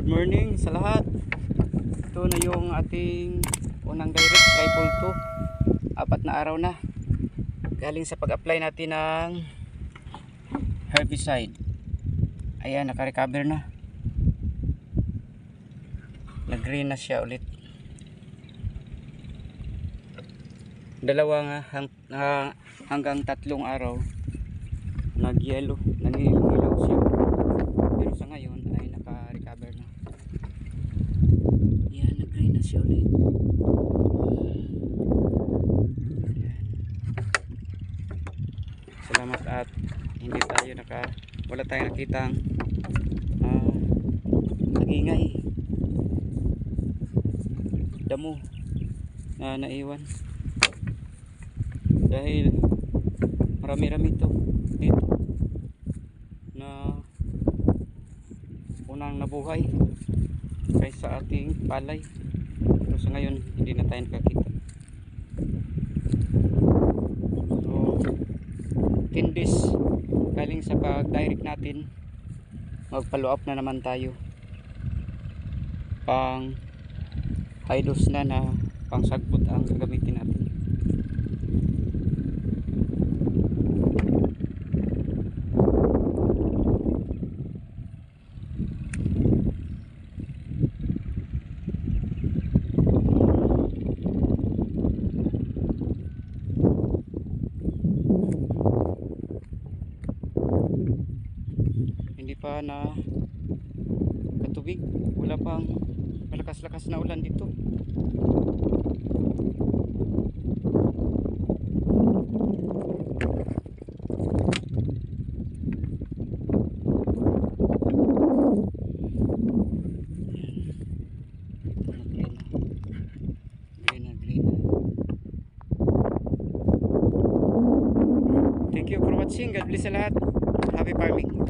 morning sa lahat. Ito na yung ating unang direct tripod 2. 4 na araw na galing sa pag-apply natin ng herbicide. Ayan, naka-recover na. Nag-green na siya ulit. Dalawang hanggang 3 araw nag-yellow, nangilaw siya. Pero sa ngayon ay naka-recover na. Yan, nag-green na siya ulit. Yan. Salamat at hindi tayo wala tayong nakitang nag-ingay damo na naiwan dahil marami-rami ito dito na unang nabuhay kaysa ating palay, pero sa ngayon hindi na tayo nakakita. So 10 days galing sa pag-direct natin, mag-follow up na naman tayo pang high dose na pang sagbot ang gagamitin natin. Hindi pa na katubig, wala pang malakas-lakas na ulan dito. Thank you for watching. God bless sa lahat. Happy farming.